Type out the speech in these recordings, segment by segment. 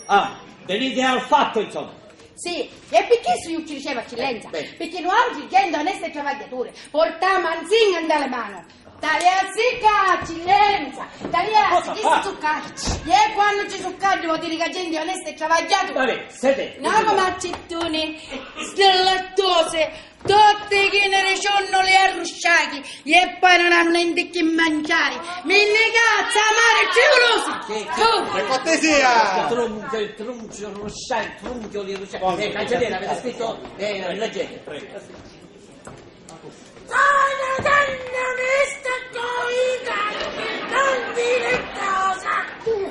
Ah, venite al fatto, insomma. Sì, e perché io ci diceva eccellenza? Perché noi oggi chiedo oneste travagliature, portiamo anzina dalle mani. Tagliazzica, eccellenza, tagliazzica, che si zuccati. E quando ci zuccati vuol dire che gente oneste travagliature. Vabbè, siete. No, come accettoni, stellattose, tutte che ne sono le arrusciati e poi non hanno niente che mangiare. Me ne cazzo, amare civolosi. Per cortesia! Trunchio, rusciai. Cancelliere, avete scritto leggete. Prego. Sono donna onesta coida, non dilettosa,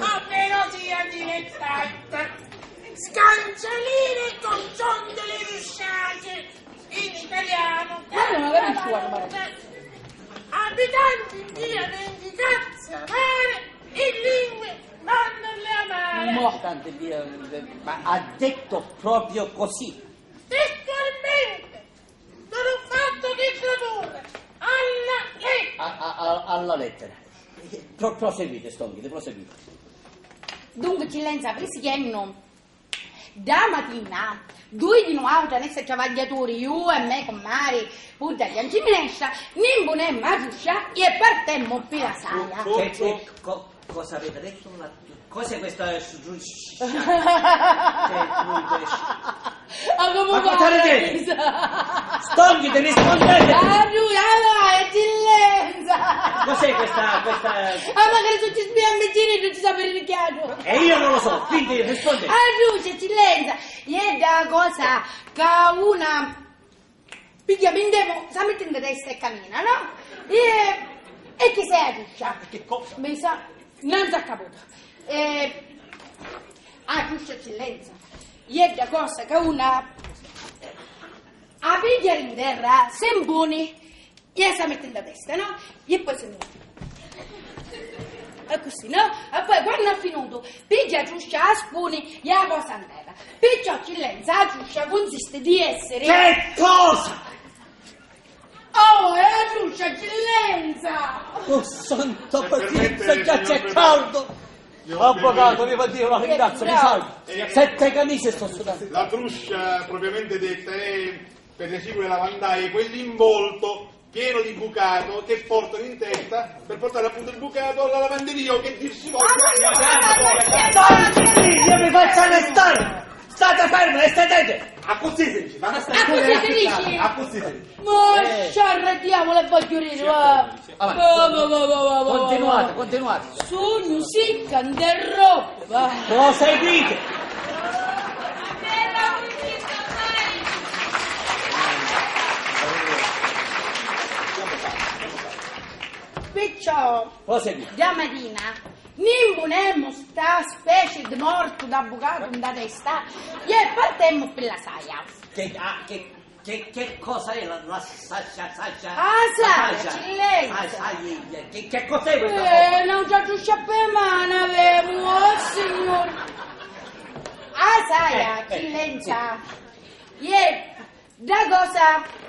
a meno sia dilettante. Scancelline con ciondole rusciate, in italiano. Abitanti in via Vendicazia Mare, in lingue non le amare. Ma ha detto proprio così. Testualmente. Non ho fatto che tradurre Alla lettera. Proseguite, Stonghite, proseguite. Dunque, eccellenza, questi chiamano da mattina, due di noi, oneste travagliatori, io e me con Mari, pure da Giancinescia, nimbunemmo a giuscia e partemmo per la saia. Cosa avete detto? Cos'è questa Ma cosa ridete? Stonghite, rispondete! Eccellenza! Cos'è questa... magari tu ci spieghi non ci sapere il chiaro. E io non lo so, quindi rispondete. Eccellenza, è da cosa che una piglia mindemo, sa mettendo testa e cammina, no? E che sei a giuscia? Che cosa? Mi sa, non si è caputo. Giuscia, eccellenza, è da cosa che una a pigliare in terra, se impone, e si mette in testa, no? E poi si mette. E così, no? E poi quando ha finito, piglia giuscia, spone e la posa in terra. Perciò, eccellenza, la giuscia consiste di essere... Che cosa? Oh, è la giuscia, eccellenza! Oh, santa pazienza, già c'è caldo! Avvocato, viva Dio, la ringrazio, mi salvo. 7 camicie sto sudando. La truscia propriamente detta è, per le sicure lavandaie, quell'involto pieno di bucato che portano in testa per portare appunto il bucato alla lavanderia o che dir si voglia. Io mi faccio arrestare! State fermi e sedete! Accuzziteci! Accuzziteci! Ma sciarratiamo le voglio va! Continuate! Sogno sicca, interrompa! Proseguite! Perciò, Proseguite! da mattina, nimbunemmo sta specie di morto da bucato da testa e partemmo per la saia. Che cosa è la saia? Saia, eccellenza! Che cos'è questa cosa? Non c'è giuscia per mano, avevo, oh signore! Saia, eccellenza! E da cosa...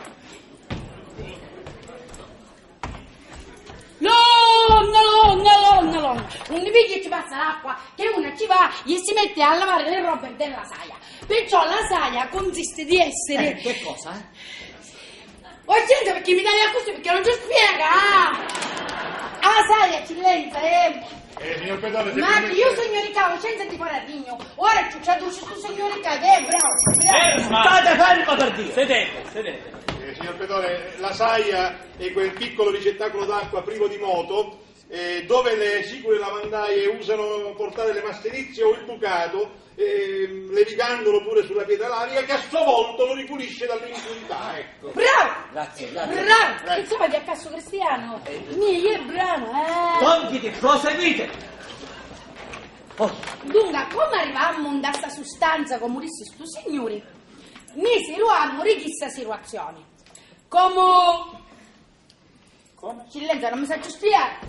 No! Non mi vedi che ci passa l'acqua, che una ci va e si mette a lavare le robe della saia. Perciò la saia consiste di essere... Che cosa? Oh, gente, perché mi dai così, perché non ci spiega, saia, eccellenza, signor Pedone, ma io signori cavo, senza ti paradigno. Ora ci traduce tu signori cavo, bravo. State fermo per Dio! Sedete. Signor Pedone, la saia è quel piccolo ricettacolo d'acqua privo di moto dove le sicure lavandaie usano portare le masterizie o il bucato levigandolo pure sulla pietra lavica che a sua volta lo ripulisce dall'impurità, ecco. Bravo! Grazie. Bravo! Insomma, che a caso cristiano. È bravo, Compiti, proseguite! Dunque, come arrivammo da questa sostanza, come disse stu signori, mi si ruamo di questa situazione. Come? Eccellenza, non mi sa più spiegare.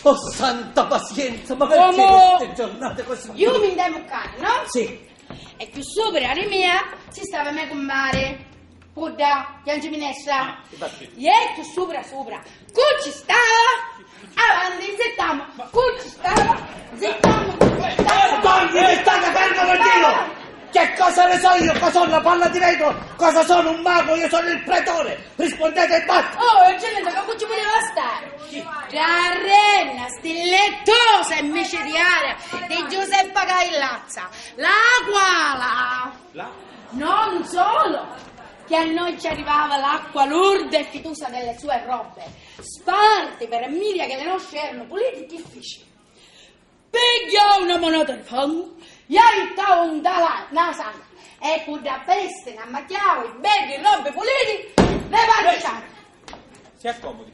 Oh, santa pazienza, ma perché queste giornate così? Io mi andavo a cane, no? Sì. E più sopra la mia si stava me con mare. Pudda, Giancinescia. E più sopra. Qui ci stava, avanti, zettiamo. Qui ci stava, zettiamo. State fermi! Dio! Che cosa ne so io? Cosa sono una palla di vetro? Cosa sono un mago? Io sono il pretore! Rispondete e basta! Oh, eccellente, che ci poteva stare? La renna stilettosa e micidiaria di Giuseppa Caillazza, la quale non solo che a noi ci arrivava l'acqua lourda e fitosa delle sue robe, sparti per Emilia che le nostre erano pulite difficili. Pigliò una moneta di fango, gli aiutò un nasana e con la peste, una macchiava, i beghi, robe puliti, le va a Si accomodi.